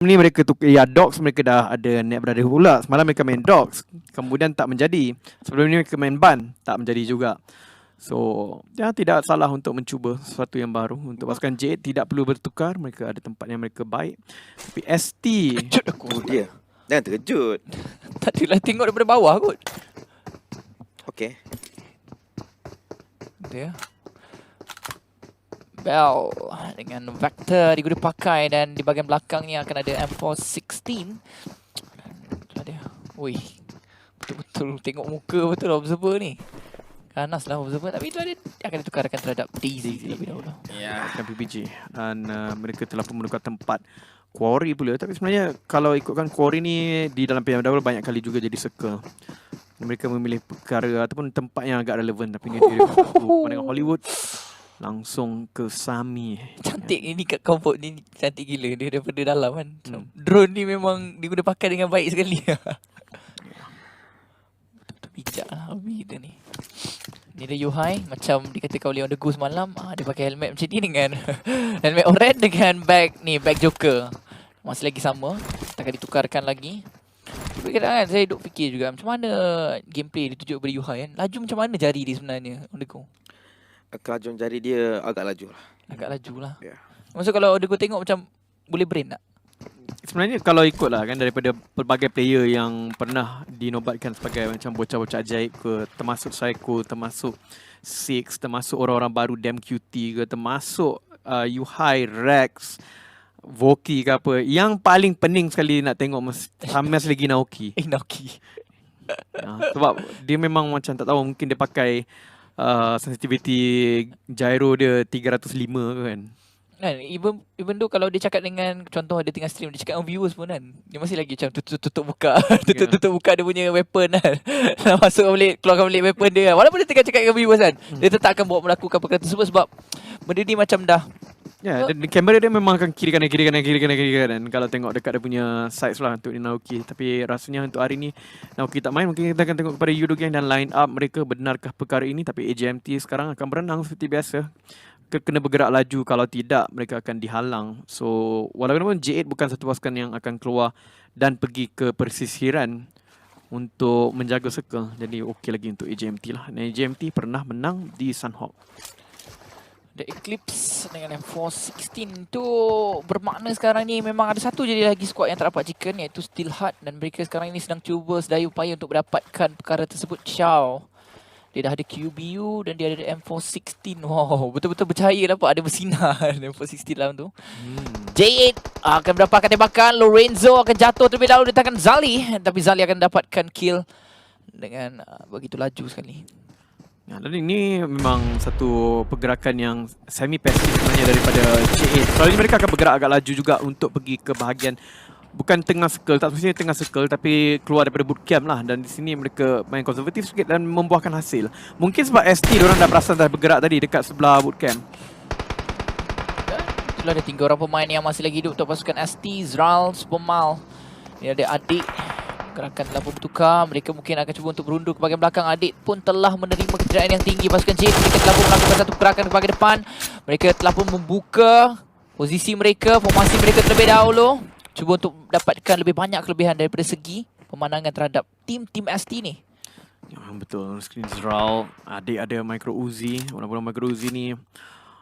Ni mereka Dogs mereka dah ada Net Brother pula. Semalam mereka main Dogs, kemudian tak menjadi. Sebelum ni mereka main Ban, tak menjadi juga. So, tidak salah untuk mencuba sesuatu yang baru. Untuk pasukan Jade tidak perlu bertukar, mereka ada tempat yang mereka baik. Tapi ST Kejut aku. Dia. Jangan terkejut. Tak adalah tengok daripada bawah kot. Okay. Dia. Bell dengan Vector diguna pakai dan di bahagian belakangnya akan ada M416. Ada. Ui. Betul-betul tengok muka betul observer ni. Ganas lah observer, tapi itu ada akan ditukarkan terhadap Daisy terlebih dahulu. Ya, akan PPG. Dan mereka telah pun menukar tempat Quarry pula. Tapi sebenarnya kalau ikutkan Quarry ni di dalam PMW banyak kali juga jadi circle. Mereka memilih perkara ataupun tempat yang agak relevan. Tapi ni dia dengan Hollywood langsung ke Sami. Cantik ini kat comfort ni, cantik gila dia daripada dalam kan. Drone ni memang diguna pakai dengan baik sekali. Betul-betul bijak lah Abi dia ni. Ni dia Yuhai, macam dikatakan oleh On The Go semalam, dia pakai helmet macam ni dengan helmet orange dengan bag ni, bag Joker. Masih lagi sama, takkan ditukarkan lagi. Tapi kadang-kadang saya duk fikir juga macam mana gameplay ditunjuk kepada Yuhai kan. Laju macam mana jari dia sebenarnya On The Go? Kelajuan jari dia agak laju lah. Agak laju lah. Ya. Maksud kalau On The Go tengok macam boleh brain tak? Sebenarnya kalau ikutlah kan daripada pelbagai player yang pernah dinobatkan sebagai macam bocah-bocah ajaib ke, termasuk Psycho, termasuk Six, termasuk orang-orang baru Damn QT ke, termasuk Yuhai, Rex, Voki ke apa, yang paling pening sekali nak tengok masih lagi Naoki. Naoki. Sebab dia memang macam tak tahu, mungkin dia pakai sensitivity gyro dia 305 kan. Kan, even though kalau dia cakap dengan, contoh dia tengah stream, dia cakap dengan viewers pun kan, dia masih lagi macam tutup buka. tutup buka dia punya weapon kan. Masuk balik, keluarkan balik weapon dia kan. Walaupun dia tengah cakap dengan viewers kan, dia tetap akan buat melakukan perkara tersebut sebab benda ni macam dah. Ya, dan kamera dia memang akan kiri kanan kalau tengok dekat dia punya sides lah untuk Naoki. Tapi rasanya untuk hari ni Naoki tak main. Mungkin kita akan tengok kepada Yudo Gang dan line up mereka, benarkah perkara ini. Tapi AJMT sekarang akan berenang seperti biasa. Kena bergerak laju, kalau tidak mereka akan dihalang. So walaupun J8 bukan satu pasukan yang akan keluar dan pergi ke persisiran untuk menjaga circle, jadi okey lagi untuk AJMT lah. Dan AJMT pernah menang di Sunhawk. The Eclipse dengan M416 tu bermakna sekarang ni memang ada satu je lagi squad yang tak dapat chicken, iaitu Steel Heart, dan mereka sekarang ni sedang cuba sedaya upaya untuk mendapatkan perkara tersebut. Chow, dia dah ada QBU dan dia ada M416. Wow, betul-betul bercahaya dapat ada bersinar M416 dalam tu. J8 akan mendapatkan tembakan. Lorenzo akan jatuh terlebih dahulu di tangan Zali, tapi Zali akan mendapatkan kill dengan begitu laju sekali. Ya, dan ini memang satu pergerakan yang semi-passive sebenarnya daripada J8. Soalnya mereka akan bergerak agak laju juga untuk pergi ke bahagian, bukan tengah circle, tak semestinya tengah circle, tapi keluar daripada bootcamp lah. Dan di sini mereka main konservatif sikit dan membuahkan hasil. Mungkin sebab ST diorang dah perasan dah bergerak tadi dekat sebelah bootcamp. Itulah ada 3 orang pemain yang masih lagi hidup untuk pasukan ST. Zral, Supermal. Ini ada Adik. Gerakan telah pun bertukar. Mereka mungkin akan cuba untuk berundur ke bahagian belakang. Adik pun telah menerima kecederaan yang tinggi. Pasukan J, mereka telah pun melakukan satu gerakan ke bahagian depan. Mereka telah pun membuka posisi mereka, formasi mereka terlebih dahulu. Cuba untuk dapatkan lebih banyak kelebihan daripada segi pemandangan terhadap tim ST ni. Ya, betul. Screen Zral, Adik ada Micro Uzi. Orang-orang Micro Uzi ni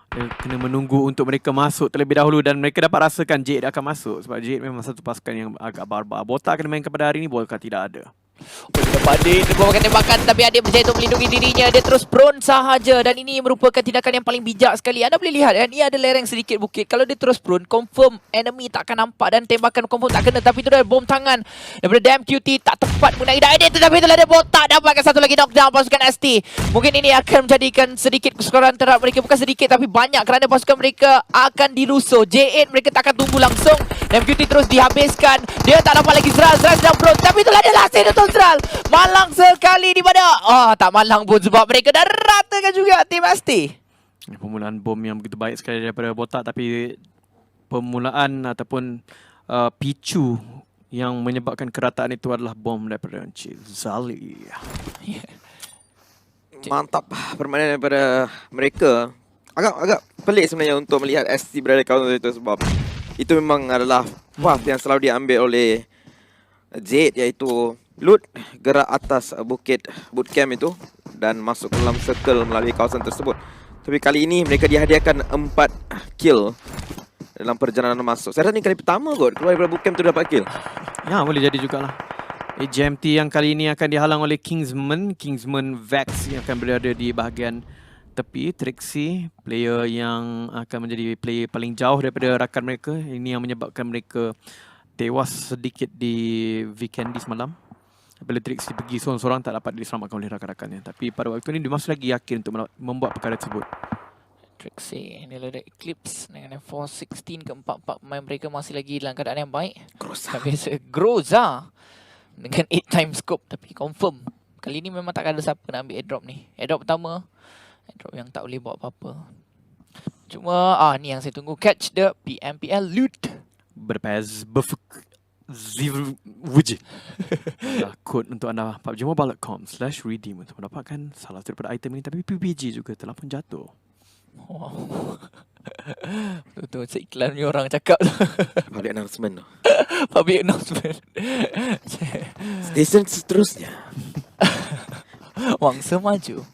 kena menunggu untuk mereka masuk terlebih dahulu, dan mereka dapat rasakan Jade akan masuk sebab Jade memang satu pasukan yang agak barbar. Botak kena main kepada hari ni, Bolka tidak ada. Oh, dia dapat Adik, dia membawakan tembakan, tapi Adik berjaya untuk melindungi dirinya. Dia terus prone sahaja, dan ini merupakan tindakan yang paling bijak sekali. Anda boleh lihat kan, ia ada lereng sedikit bukit. Kalau dia terus prone, confirm enemy tak akan nampak dan tembakan confirm tak kena. Tapi itu dah bom tangan daripada Damn QT, tak tepat mengenai Adik. Tetapi itulah dia Botak dapatkan satu lagi knockdown pasukan ST. Mungkin ini akan menjadikan sedikit kesukaran terhadap mereka. Bukan sedikit tapi banyak, kerana pasukan mereka akan dirusuh. J8 mereka tak akan tunggu langsung. Damn QT terus dihabiskan. Dia tak dapat lagi Zral sedang prone. Tapi itulah dia last hit untuk Zral. Malang sekali di mana? Tak malang pun sebab mereka dah ratakan juga tim ST. Permulaan bom yang begitu baik sekali daripada Botak, tapi permulaan ataupun picu yang menyebabkan kerataan itu adalah bom daripada Encik Zali. Mantap permainan daripada mereka. Agak pelik sebenarnya untuk melihat ST berada di kawasan itu sebab itu memang adalah path yang selalu diambil oleh Zed, iaitu loot, gerak atas bukit bootcamp itu dan masuk ke dalam circle melalui kawasan tersebut. Tapi kali ini mereka dihadiahkan 4 kill dalam perjalanan masuk. Saya rasa ni kali pertama kot keluar daripada bootcamp tu dapat kill. Ya, boleh jadi jugalah. AJMT yang kali ini akan dihalang oleh Kingsman Vex yang akan berada di bahagian tepi. Trixie, player yang akan menjadi player paling jauh daripada rakan mereka. Ini yang menyebabkan mereka tewas sedikit di Vikendi semalam. Bila Trixie pergi seorang-seorang tak dapat diselamatkan oleh rakan-rakannya. Tapi pada waktu ini dia masih lagi yakin untuk membuat perkara tersebut. Trixie, dia ada Eclipse dengan 416 ke-4 pemain mereka masih lagi dalam keadaan yang baik. Groza dengan 8 times scope, tapi confirm kali ni memang tak ada siapa nak ambil airdrop ni. Airdrop pertama, airdrop yang tak boleh buat apa-apa. Cuma ni yang saya tunggu, catch the PMPL loot. Berpaz befuk wujud. Kod untuk anda pubgmobile.com/redeem untuk mendapatkan salah satu daripada item ini. Tapi PUBG juga telah pun jatuh. Wow. Betul-betul seiklan ni orang cakap tu. Public announcement tu. Public announcement. Station seterusnya. Wangsa maju.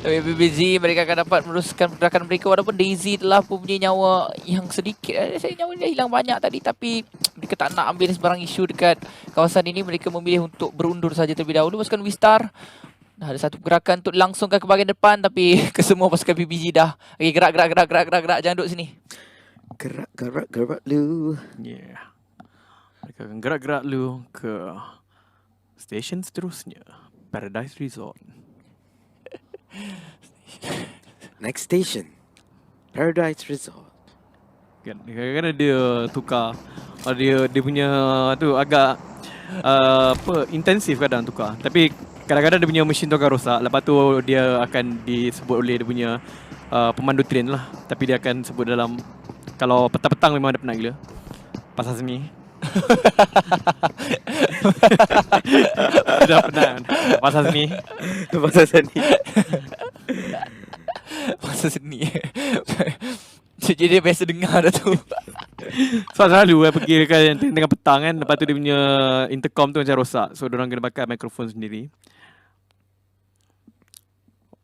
Tapi PUBG mereka akan dapat meneruskan pergerakan mereka walaupun Daisy telah pun punya nyawa yang sedikit. Saya nyawa dia hilang banyak tadi, tapi mereka tak nak ambil sebarang isu dekat kawasan ini. Mereka memilih untuk berundur saja terlebih dahulu. Pasukan Wistar dah ada satu gerakan untuk langsungkan ke bahagian depan, tapi kesemua pasukan PUBG dah. Okay, gerak. Jangan duduk sini. Gerak lu. Yeah. Mereka akan gerak-gerak lu ke stesen seterusnya, Paradise Resort. Next station, Paradise Resort. Kadang-kadang dia tukar. Dia punya tu agak intensif kadang tukar. Tapi kadang-kadang dia punya mesin tu akan rosak. Lepas tu dia akan disebut oleh dia punya pemandu train lah. Tapi dia akan sebut dalam, kalau petang-petang memang dia penat gila. Pasal seni. Dah penat. Pasal seni. Masa seni. Jadi dia biasa dengar dah tu. So selalu pergi kan tengah petang kan. Lepas tu dia punya intercom tu macam rosak. So diorang kena pakai mikrofon sendiri.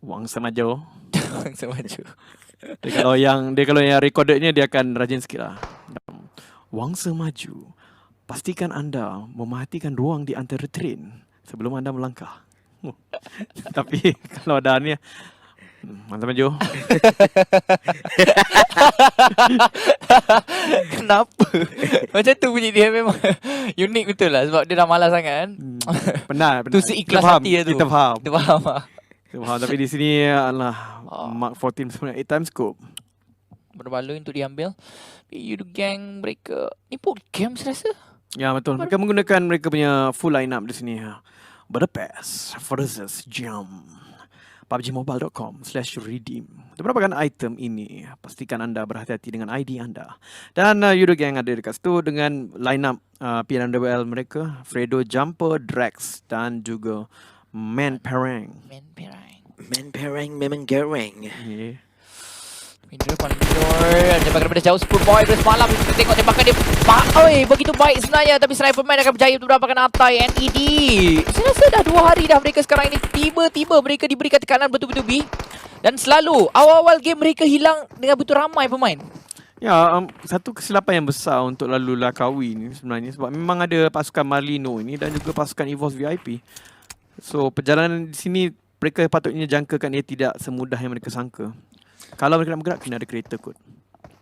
Wangsa maju. Wangsa maju. Dia kalau yang recordednya dia akan rajin sikit lah. Wangsa maju. Pastikan anda memerhatikan ruang di antara train sebelum anda melangkah. Tapi kalau dah ni mantap maju. Kenapa? Macam tu bunyi dia memang unik betul lah, sebab dia dah malas sangat kan. Benar. Tu seikhlas hati tu. Kita faham. Kita faham lah. Tapi di sini adalah Mark 14 sebenarnya 8 times scope. Berbaloi untuk diambil. You gang mereka ni pun game saya rasa. Ya betul. Mereka menggunakan mereka punya full line up di sini. Budapest versus Jam. pubgmobile.com/redeem. Untuk mendapatkan item ini, pastikan anda berhati-hati dengan ID anda. Dan Yudo Gang ada dekat situ dengan line up PNWL mereka, Fredo, Jumper, Drax dan juga Man Perang. Man Perang memang gereng. Yeah. Indra Pandor tembakan daripada jauh Spoon Boy daripada semalam. Kita tengok tembakan dia begitu baik sebenarnya, tapi Sniper Man akan berjaya untuk mendapatkan Atai NED. Saya rasa dah 2 hari dah mereka sekarang ini tiba-tiba mereka diberikan tekanan betul-betul B. Dan selalu awal-awal game mereka hilang dengan betul ramai pemain. Ya, satu kesilapan yang besar untuk lalu Lakawi ni sebenarnya, sebab memang ada pasukan Marlino ini dan juga pasukan EVOS VIP. So perjalanan di sini mereka patutnya jangkakan ia tidak semudah yang mereka sangka. Kalau mereka nak bergerak, kena ada kereta kot.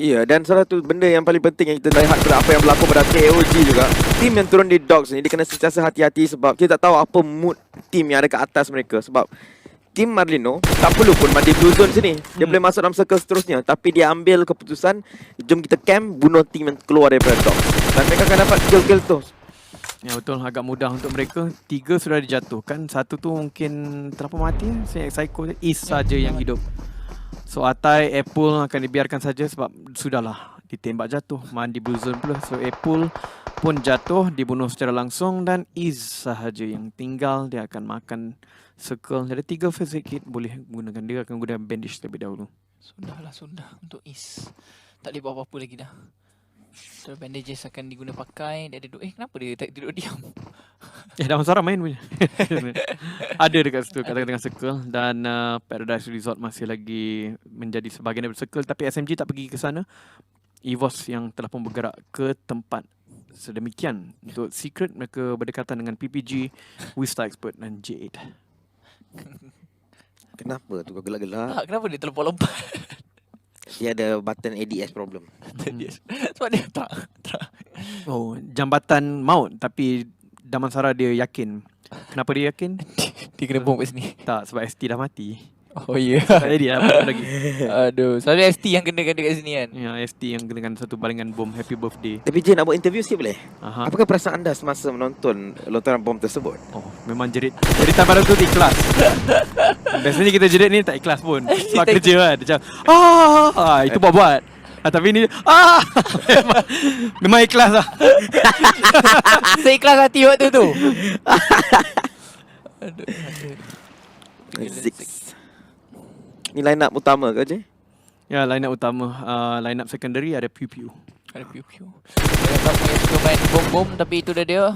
Ya, dan salah satu benda yang paling penting yang kita lihat pada apa yang berlaku pada KOG juga, tim yang turun di Dogs ni dia kena sentiasa hati-hati sebab kita tak tahu apa mood tim yang ada kat atas mereka. Sebab tim Marlino tak perlu pun mandi blue zone sini. Dia boleh masuk dalam circle seterusnya, tapi dia ambil keputusan, jom kita camp, bunuh tim yang keluar daripada Dogs. Dan mereka akan dapat kill-kill tu. Ya betul, agak mudah untuk mereka. 3 sudah dijatuhkan, 1 tu mungkin terlalu mati. Saya Psycho Is saja yang hidup. So Atai, Apple akan dibiarkan saja sebab sudahlah ditembak jatuh. Mandi blue zone pula. So Apple pun jatuh, dibunuh secara langsung dan Is sahaja yang tinggal. Dia akan makan circle. Ada 3 first aid kit boleh gunakan. Dia akan guna bandage terlebih dahulu. Sudah untuk Is. Tak boleh buat apa-apa lagi dah. So bandages akan diguna pakai. Dia duduk, kenapa dia tak duduk diam? Damansara main punya. Ada dekat situ kat tengah circle. Dan Paradise Resort masih lagi menjadi sebahagian daripada circle. Tapi SMG tak pergi ke sana. EVOS yang telah pun bergerak ke tempat sedemikian. Untuk Secret mereka berdekatan dengan PPG, Wista Expert dan Jade. Kenapa tu kau gelak-gelak? Tak, kenapa dia terlompat-lompat? Dia ada button ADS problem. Sebab dia tak. Oh, jambatan maut. Tapi Damansara dia yakin. Kenapa dia yakin? Dia kena bom kat sini. Tak, sebab ST dah mati. Oh ya. Tak jadi apa lagi. Aduh, selalu ST yang kena dekat sini kan. Ya, ST yang kenakan satu balingan bom Happy Birthday. Tapi Jay nak buat interview sikit boleh? Aha. Apakah perasaan anda semasa menonton lontaran bom tersebut? Oh, memang jerit. Jeritan pada tu ikhlas. Biasanya kita jerit ni tak ikhlas pun. Sebab kerja kan. Macam, itu buat-buat. Tapi ni, memang ikhlas lah. Seikhlas hati waktu tu. Aduh. Zix. Ni line up utama ke Jay? Ya, line up utama. Line up secondary ada Pew Pew. Ada piu-piu. Dia tak punya suka main bom-bom, tapi itu dah dia.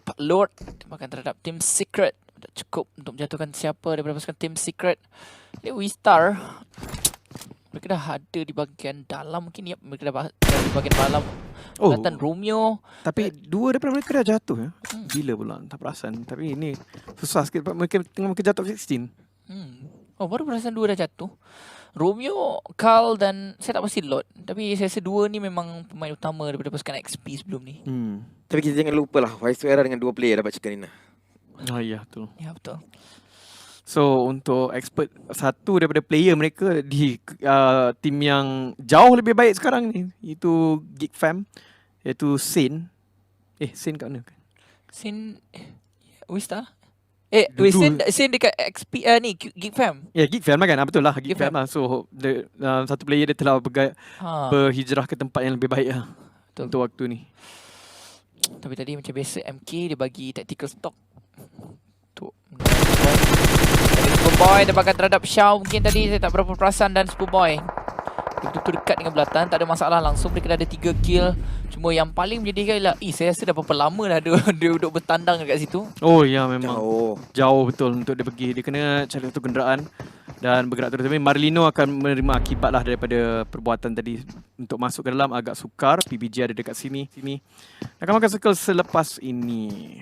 Pak Lord tembakan terhadap Team Secret. Tak cukup untuk menjatuhkan siapa daripada pasukan Team Secret. Dia Wistar. Mereka dah ada di bahagian dalam mungkin. Ya, mereka dah di bahagian malam. Oh. Kelihatan Romeo. Tapi dua daripada mereka dah jatuh ya. Gila pula, tak perasan. Tapi ini susah sikit. Mereka tengah jatuh 16. Oh, baru perasan dua dah jatuh. Romeo, Carl dan saya tak pasti Lord. Tapi saya rasa dua ni memang pemain utama daripada pasukan XP sebelum ni. Tapi kita jangan lupa lah Viceroy dengan 2 player dapat chicken dinner. Ya, betul. Ya, betul. So untuk expert satu daripada player mereka di tim yang jauh lebih baik sekarang ni, itu Geek Fam, iaitu Sin. Sin kat mana? Sin Wistar? Sin dekat XP ni Geek Fam. Ya, Geek Fam lah kan. Betul lah, Geek Geek Fam lah. So satu player dia telah berhijrah ke tempat yang lebih baik lah. Betul. Untuk waktu ni. Tapi tadi macam biasa MK dia bagi tactical stock. Untuk Superboy tembakan terhadap Shaw. Mungkin tadi saya tak berapa perasan. Dan Superboy betul-betul dekat dengan belatan. Tak ada masalah, langsung mereka dah ada 3 kill. Cuma yang paling menyedihkan ialah saya rasa dah berapa lama dah dia duduk bertandang dekat situ. Oh ya, memang Jauh betul untuk dia pergi. Dia kena cari satu kenderaan dan bergerak terus. Tapi Marlino akan menerima akibat lah daripada perbuatan tadi. Untuk masuk ke dalam agak sukar. PBG ada dekat sini. Akan makan circle selepas ini.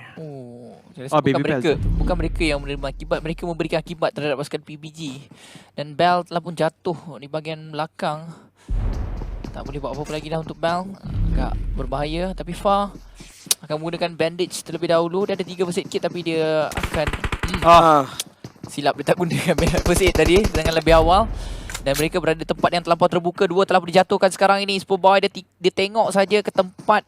Jadi bukan mereka yang menerima akibat. Mereka memberikan akibat terhadap pasukan PBG. Dan Bell telah pun jatuh di bahagian belakang. Tak boleh buat apa-apa lagi dah untuk Bell. Agak berbahaya. Tapi Far akan menggunakan bandage terlebih dahulu. Dia ada 3 first aid kit tapi dia akan silap dia tak gunakan first aid tadi dengan lebih awal. Dan mereka berada di tempat yang terlampau terbuka. 2 telah dijatuhkan sekarang ini. Superboy dia tengok saja ke tempat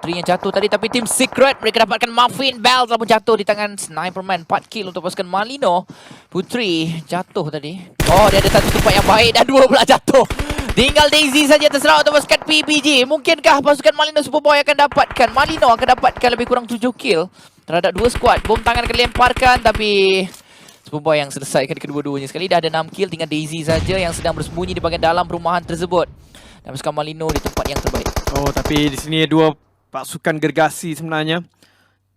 Putri yang jatuh tadi. Tapi Team Secret mereka dapatkan Muffin. Bell telah pun jatuh di tangan Sniperman. 4 kill untuk pasukan Marlino. Putri jatuh tadi. Dia ada satu tempat yang baik dan 2 pula jatuh. Tinggal Daisy saja terserah untuk pasukan PBG. Mungkinkah pasukan Marlino Superboy akan dapatkan? Marlino akan dapatkan lebih kurang 7 kill terhadap 2 squad. Bom tangan akan dilemparkan tapi Superboy yang selesaikan kedua-duanya sekali. Dah ada 6 kill. Tinggal Daisy saja yang sedang bersembunyi di bahagian dalam perumahan tersebut. Dan pasukan Marlino di tempat yang terbaik. Tapi di sini 2 pasukan gergasi sebenarnya.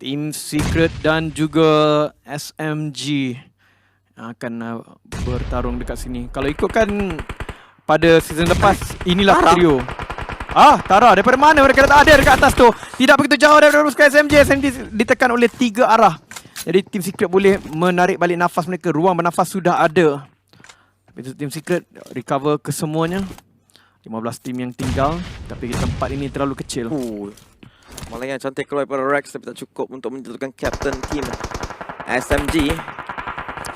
Team Secret dan juga SMG akan bertarung dekat sini. Kalau ikutkan pada season lepas, inilah trio. Tara, daripada mana mereka dah ada dekat atas tu? Tidak begitu jauh daripada pasukan SMG. SMG ditekan oleh 3 arah. Jadi Team Secret boleh menarik balik nafas mereka. Ruang bernafas sudah ada. Tapi Team Secret recover kesemuanya. 15 tim yang tinggal. Tapi tempat ini terlalu kecil. Malah yang cantik keluar daripada Rex tapi tak cukup untuk menjatuhkan Captain Team SMG.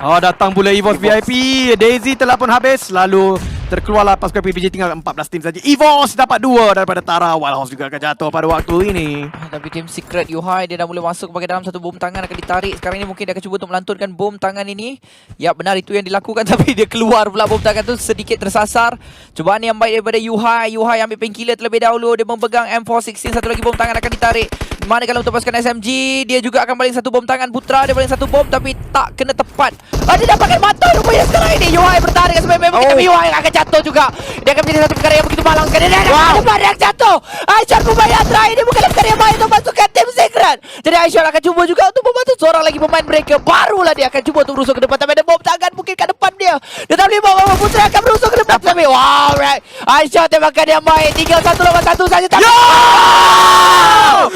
Datang pula EVOS VIP. Daisy telah pun habis. Lalu terkeluarlah pasukan PBG, tinggal 14 tim saja. EVOS dapat 2 daripada Tara. Wildhouse juga akan jatuh pada waktu ini. Tapi Team Secret Yuhai dia dah mula masuk ke bahagian dalam. Satu bom tangan akan ditarik. Sekarang ini mungkin dia akan cuba untuk melantunkan bom tangan ini. Ya, benar itu yang dilakukan. Tapi dia keluar pula bom tangan tu sedikit tersasar. Cubaan yang baik daripada Yuhai. Yuhai ambil painkiller terlebih dahulu. Dia memegang M416. Satu lagi bom tangan akan ditarik. Manakala untuk pasukan SMG, dia juga akan baling satu bom tangan. Putra dia baling satu bom tapi tak kena tepat. Dia dapatkan mata rupanya sekarang ini. Yuhai bertahan dengan sebaik-baik mungkin, tapi Yuhai akan jatuh juga. Dia akan menjadi satu perkara yang begitu malang sekali. Dia akan yang jatuh. Aisyah pemain yang terakhir ini bukan perkara yang baik untuk masukkan tim Secret. Jadi Aisyah akan cuba juga untuk membantu seorang lagi pemain mereka. Barulah dia akan cuba untuk berusuk ke depan, tapi ada bom tangan mungkin ke depan dia. Dia tak boleh bawa Putra akan berusuk ke depan, tapi wow, right. Aisyah tembakan yang baik. Tinggal 1 lawan 1 saja.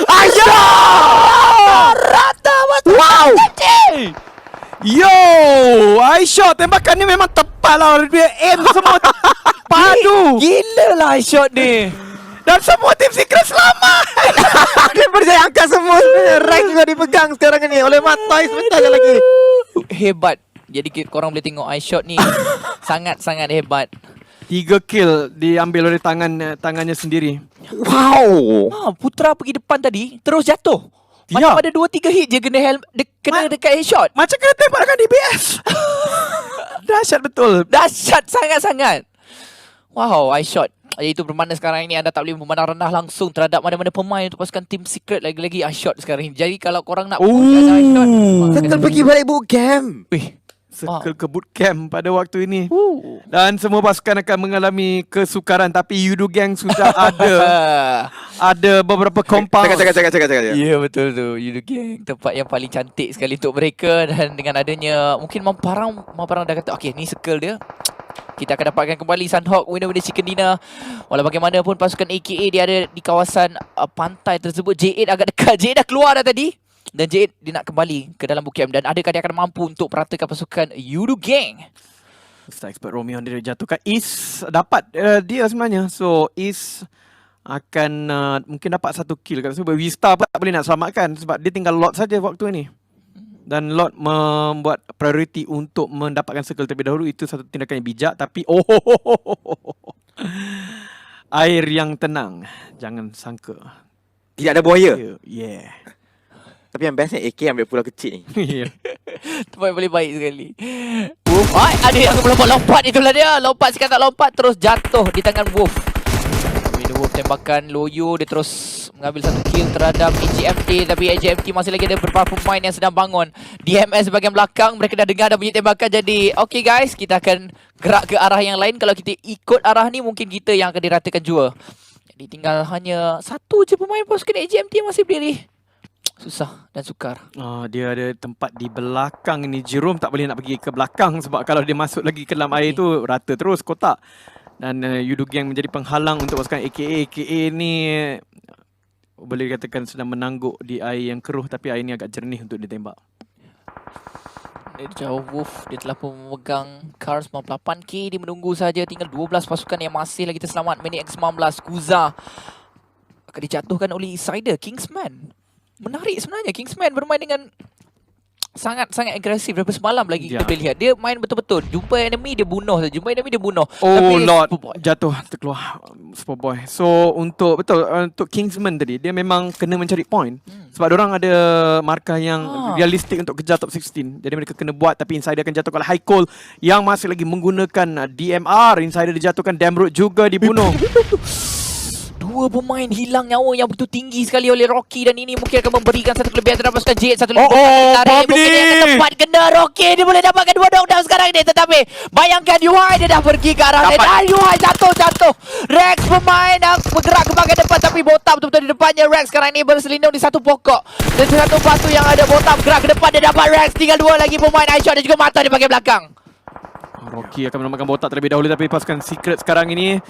Aisyah! Rata betul. Wow. Yo, Aisyah tembakan ni memang tepat lah. Dia aim semua padu. Gila lah shot ni. Dan semua tim Secret selamat. Dia berjaya angkat semua sebenarnya. Rank juga dipegang sekarang ni oleh Matoy sebentar je lagi. Hebat. Jadi korang boleh tengok iShot ni sangat-sangat hebat. 3 kill diambil oleh tangannya sendiri. Wow. Putra pergi depan tadi terus jatuh. Ya. Macam ada 2-3 hit je kena kena dekat headshot. Macam kena tembak dengan DBS. Dahsyat betul. Dahsyat sangat-sangat. Wow, iShot. Itu bermakna sekarang ini anda tak boleh memandang rendah langsung terhadap mana-mana pemain untuk pasukan tim Secret, lagi-lagi iShot sekarang ini. Jadi kalau korang nak iShot, Circle pergi balik bootcamp. Circle ke bootcamp pada waktu ini. Dan semua pasukan akan mengalami kesukaran, tapi Yudu Gang sudah ada beberapa compound. Cakap. Ya betul tu. Yudu Gang tempat yang paling cantik sekali untuk mereka. Dan dengan adanya mungkin Mamparang dah kata okey, ni circle dia. Kita akan dapatkan kembali Sunhawk, winner Chicken Dinner. Walau bagaimanapun pasukan AKA dia ada di kawasan pantai tersebut. J8 agak dekat. J8 dah keluar dah tadi. Dan J8 dia nak kembali ke dalam bootcamp. Dan adakah dia akan mampu untuk meratakan pasukan Yudu Gang? Star Expert Romeo dia jatuhkan Is dapat dia sebenarnya. So Is akan mungkin dapat 1 kill kat sebab Vista pun tak boleh nak selamatkan sebab dia tinggal lot saja waktu ni. Dan Lot membuat priority untuk mendapatkan circle terlebih dahulu. Itu satu tindakan yang bijak. Tapi air yang tenang. Jangan sangka Tidak ada buaya. Yeah. Tapi yang bestnya AK ambil pulau kecil ni. Yeah. Tempat yang paling baik sekali. Ada yang lompat itulah dia. Lompat sekarang tak lompat terus jatuh di tangan Wolf. Wolf tembakan Loyo, dia terus mengambil 1 kill terhadap AGMT. Tapi AGMT masih lagi ada beberapa pemain yang sedang bangun. DMS bahagian belakang, mereka dah dengar dah bunyi tembakan. Jadi okay guys, kita akan gerak ke arah yang lain. Kalau kita ikut arah ni, mungkin kita yang akan diratakan jua. Jadi tinggal hanya 1 je pemain pasukan AGMT yang masih berdiri. Susah dan sukar. Dia ada tempat di belakang ni. Jerome tak boleh nak pergi ke belakang sebab kalau dia masuk lagi ke dalam air tu rata terus kotak. Dan Yudu Gang menjadi penghalang untuk pasukan AKA. AKA ni boleh dikatakan sedang menangguk di air yang keruh, tapi air ni agak jernih untuk ditembak. Dia jauh Wolf, dia telah pun memegang Car 98K. Dia menunggu saja, tinggal 12 pasukan yang masih lagi terselamat. Minit X19, Kuza akan dijatuhkan oleh Insider, Kingsman. Menarik sebenarnya, Kingsman bermain dengan sangat-sangat agresif daripada semalam lagi. Kita boleh lihat dia main betul-betul. Jumpa enemy dia bunuh saja. Jumpa enemy dia bunuh. Tapi Lord jatuh terkeluar Superboy. So untuk Kingsman tadi dia memang kena mencari point. Sebab diorang ada markah yang realistik untuk kejar top 16. Jadi mereka kena buat, tapi Insider akan jatuhkan oleh High Cole yang masih lagi menggunakan DMR. Insider dijatuhkan, Damroot juga dibunuh. 2 pemain hilang nyawa yang begitu tinggi sekali oleh Rocky. Dan ini mungkin akan memberikan satu kelebihan terhadap pasukan J8. Satu lagi tarik, mungkin dia akan tepat kena Rocky. Dia boleh dapatkan 2 knockdown sekarang ini. Tetapi bayangkan UI dia dah pergi ke arah dia. Dan UI jatuh. Rex pemain dah bergerak ke bahagian depan, tapi Botam betul-betul di depannya. Rex sekarang ini berselindung di satu pokok. Dan satu batu yang ada Botam gerak ke depan. Dia dapat Rex. Tinggal 2 lagi pemain iShot dan juga Mata di bahagian belakang. Rocky akan menyelamatkan botak terlebih dahulu, tapi pasukan Secret sekarang ini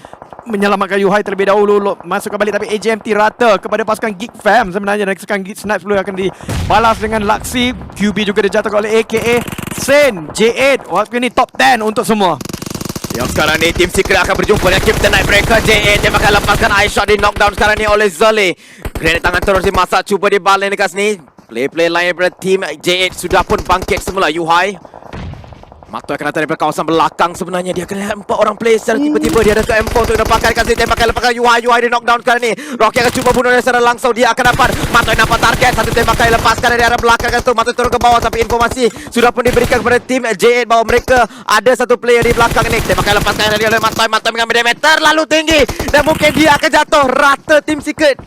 menyelamatkan Yuhai terlebih dahulu. Masukkan balik, tapi AGMT rata kepada pasukan Geek Fam sebenarnya. Dan sekarang Geek Snipes dulu akan dibalas dengan Laksi. QB juga dijatuhkan oleh AKA. Sen, J8 waktu ini top 10 untuk semua. Yang sekarang ni Team Secret akan berjumpa dengan Captain Nightbreaker. J8 dia akan lepaskan iShot di knockdown sekarang ni oleh Zole. Grenade tangan terus dimasak, cuba dibaling dekat sini. Play lain daripada Team J8 sudah pun bangkit semula. Yuhai Matoy akan datang daripada kawasan belakang. Sebenarnya dia akan lihat 4 orang player secara tiba-tiba. Dia ada ke M4 untuk dapatkan kasih tembakan. Lepaskan Yuhai di knockdown sekarang ni. Rocky akan cuba bunuh dia secara langsung. Dia akan dapat. Matoy nampak target. Satu tembakan lepaskan dari arah belakang. Matoy turun ke bawah. Tapi informasi sudah pun diberikan kepada tim J8 bahawa mereka ada satu player di belakang ini. Tembakan lepaskan oleh Matoy. Matoy mengambil damage terlalu tinggi. Dan mungkin dia akan jatuh. Rata Tim Secret.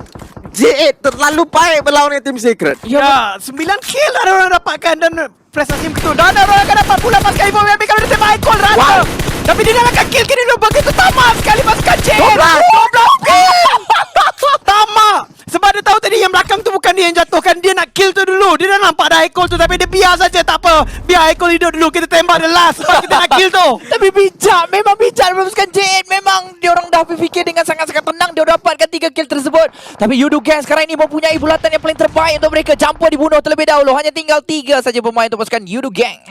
J8 terlalu baik berlawan dengan tim Secret. Ya, 9 kill ada orang dapatkan dan prestasi yang betul. Dan orang akan dapat pula pasukan Evo Baby kalau dia tembak Icon rata. Wow. Tapi dia nak kill kini dulu begitu tamak sekali pasukan J8. 12 kill. Tamak. Sebab dia tahu tadi yang belakang tu bukan dia yang jatuhkan. Dia nak kill tu dulu. Dia dah nampak dah Icon tu tapi dia biar saja, tak apa. Biar Icon hidup dulu. Kita tembak the last sebab kita nak kill tu. Tapi bijak, memang bijak pasukan J8. Memang diorang dah berfikir dengan sangat-sangat tenang. Dia dapatkan 3 kill tersebut. Tapi Yudu Gang sekarang ini mempunyai bulatan yang paling terbaik untuk mereka. Jumper dibunuh terlebih dahulu. Hanya tinggal 3 saja pemain untuk pasukan Yudu Gang.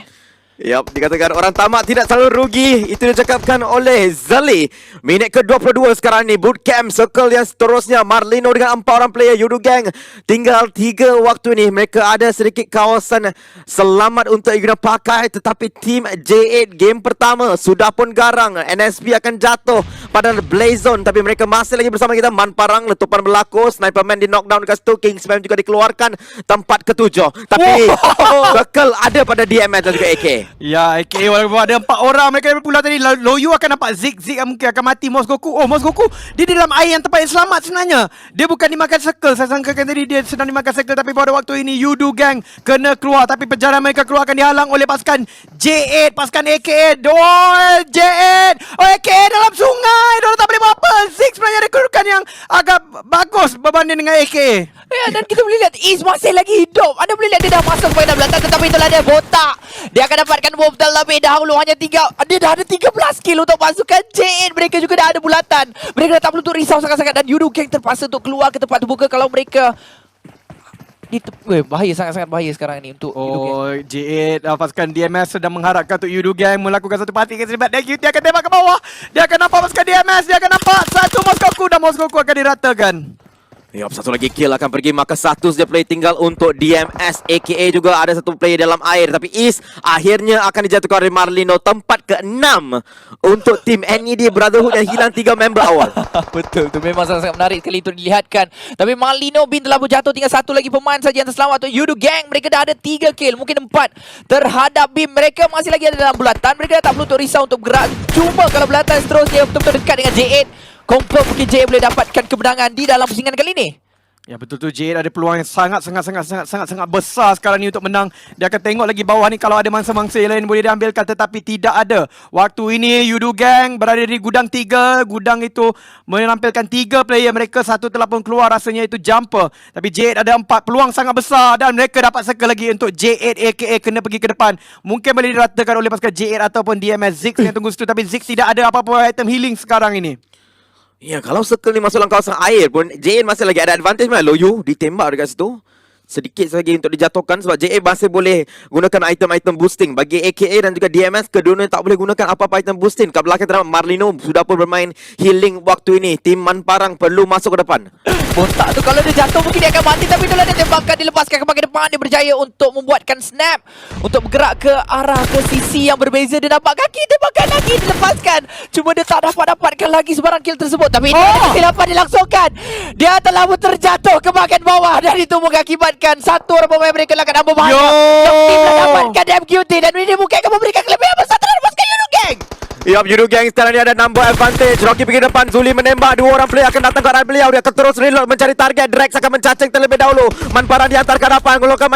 Yap, dikatakan orang tamak tidak selalu rugi. Itu dicakapkan oleh Zali. Minit ke-22 sekarang ni. Bootcamp circle yang seterusnya. Marlino dengan 4 orang player Yudu Gang. Tinggal 3 waktu ni. Mereka ada sedikit kawasan selamat untuk guna pakai. Tetapi tim J8 game pertama sudah pun garang. NSP akan jatuh pada Blaze Zone. Tapi mereka masih lagi bersama kita. Man Parang, letupan berlaku. Sniperman di knockdown dekat situ. Kingsman juga dikeluarkan. Tempat ke-7. Tapi circle ada pada DMS dan juga AK. Ya, AKA walaupun ada 4 orang mereka pula tadi. Loyu akan nampak Zik mungkin akan mati. Mosgoku, Mosgoku dia di dalam air yang tempat yang selamat sebenarnya. Dia bukan dimakan circle. Saya sangkakan tadi dia sedang dimakan circle. Tapi pada waktu ini Yudu Gang kena keluar. Tapi perjalanan mereka keluar akan dihalang oleh pasukan J8. Pasukan AKA. J8. AKA dalam sungai. Diorang tak boleh buat apa. Zik sebenarnya ada kedudukan yang agak bagus berbanding dengan AKA. Ya, dan kita boleh lihat Is masih lagi hidup. Anda boleh lihat dia dah masuk ke dalam belakang. Tetapi itulah dia botak. Dia akan dapatkan bomb terlebih dahulu. Hanya 3. Dia dah ada 13 kill untuk pasukan J8. Mereka juga dah ada bulatan. Mereka dah tak perlu untuk risau sangat-sangat. Dan Yudu Gang terpaksa untuk keluar ke tempat terbuka. Kalau mereka bahaya, sangat-sangat bahaya sekarang ni untuk Yudu Gang. Oh, J8 pasukan DMS sedang mengharapkan untuk Yudu Gang melakukan satu parti ke sebelah. Dia akan tembak ke bawah. Dia akan nampak pasukan DMS. Dia akan nampak satu Mosgoku dan Mosgoku akan diratakan. Yup, satu lagi kill akan pergi. Maka satu saja play tinggal untuk DMS. AKA juga ada satu play dalam air. Tapi Is akhirnya akan dijatuhkan oleh Marlino. Tempat ke-6 untuk tim NED Brotherhood yang hilang 3 member awal. Betul, tu memang sangat-sangat menarik sekali itu dilihatkan. Tapi Marlino bin telah berjatuh. Tinggal satu lagi pemain saja yang terselamat untuk Yudu Gang. Mereka dah ada 3 kill, mungkin 4 terhadap Bim. Mereka masih lagi ada dalam bulatan. Mereka dah tak perlu untuk risau untuk bergerak. Cuma kalau bulatan seterusnya betul-betul dekat dengan J8, confirm mungkin J8 boleh dapatkan kemenangan di dalam pusingan kali ini. Ya betul tu, J8 ada peluang yang sangat besar sekarang ni untuk menang. Dia akan tengok lagi bawah ni kalau ada mangsa-mangsa lain boleh diambilkan, tetapi tidak ada. Waktu ini Yudu Gang berada di gudang 3. Gudang itu menampilkan 3 player. Mereka satu telah pun keluar, rasanya itu Jumper. Tapi J8 ada 4 peluang sangat besar dan mereka dapat circle lagi untuk J8 aka kena pergi ke depan. Mungkin boleh diratakan oleh pasukan J8 ataupun DMS. Zix yang tunggu situ, tapi Zix tidak ada apa-apa item healing sekarang ini. Ya, kalau circle ni masuk dalam kawasan air pun J8 masih lagi ada advantage mana. Loyu ditembak dekat situ. Sedikit lagi untuk dijatuhkan sebab J8 masih boleh gunakan item-item boosting. Bagi AKA dan juga DMS, kedua-duanya tak boleh gunakan apa-apa item boosting. Kat belakang terdapat Marlino sudah pun bermain healing waktu ini. Tim Man Parang perlu masuk ke depan. Botak tu kalau dia jatuh mungkin dia akan mati. Tapi itulah dia tembakan, dilepaskan ke bahagian depan. Dia berjaya untuk membuatkan snap, untuk bergerak ke arah ke sisi yang berbeza. Dia dapat kaki, tembakan lagi, dilepaskan. Cuma dia tak dapat dapatkan lagi sebarang kill tersebut. Tapi ini ada kesilapan dilangsungkan. Dia telah pun terjatuh ke bahagian bawah. Dan itu mengakibatkan satu orang pemain mereka akan ambah bahaya. Tim dah dapatkan MQT. Dan ini mungkin akan memberikan kelebihan besar terhadap pasukan Yudu Gang. Yup, Yudu Gang sekarang ni ada number advantage. Rocky pergi depan, Zuli menembak. 2 orang player akan datang ke arah beliau. Dia akan terus reload mencari target. Drex akan mencacing terlebih dahulu. Man Parang diantar ke hadapan, menggunakan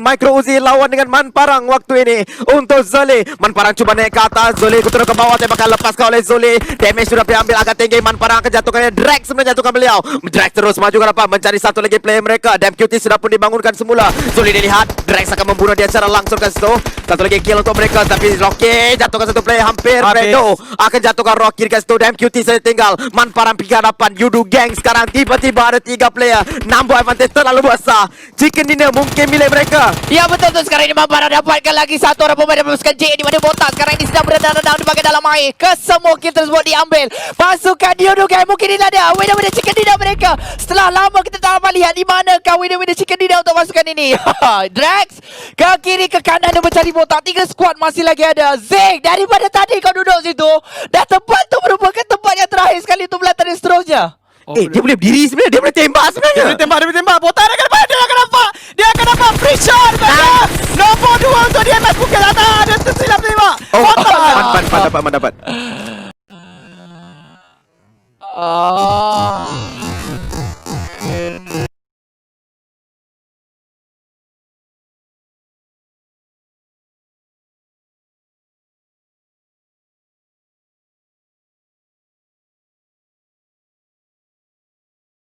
Micro Uzi lawan dengan Man Parang waktu ini untuk Zoli. Man Parang cuba naik ke atas, Zoli turun ke bawah. Tembakan lepaskan oleh Zoli. Damage sudah diambil agak tinggi. Man Parang akan jatuhkannya. Drex menjatuhkan beliau. Drex terus maju ke depan mencari satu lagi player mereka. MQT sudah pun dibangunkan semula. Zoli dilihat, Drex akan membunuh dia secara langsung ke situ. Satu lagi kill untuk mereka. Tapi Rocky jatuhkan satu player hampir. Redo akan jatuhkan Rocky dekat situ. MQT saja tinggal. Man Parang pergi ke hadapan. Yudu Gang sekarang tiba-tiba ada 3 player. Number advantage terlalu besar. Chicken dinner mungkin milik mereka. Ya betul tu, sekarang ini Man Parang dapatkan lagi satu orang pemain dari pasukan J di mana botak sekarang ini sedang berenang-renang di bahagian dalam air. Kesemua kill tersebut diambil pasukan Yudu Gang. Mungkin inilah dia winner chicken dinner mereka. Setelah lama kita tak dapat lihat di manakah winner chicken dinner untuk pasukan ini. Drax ke kiri ke kanan dia mencari botak. 3 squad masih lagi ada. Zig, daripada tadi kau duduk situ, dah tempat tu merupakan tempat yang terakhir sekali untuk belatan dan seterusnya. Dia boleh berdiri sebenarnya. Dia boleh tembak sebenarnya. Dia boleh tembak. Botak dia akan dapat. Dia akan dapat free shot. Nombor 2 untuk DMS. Bukan datang. Dia tersilap tembak. Botak. Man dapat.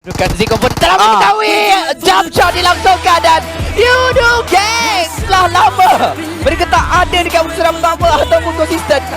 Bukan Ziko pun telah mengetahui. Jump shot dilangsungkan dan Yudu Gang setelah lama mereka tak ada dekat urusan pertama ataupun konsisten.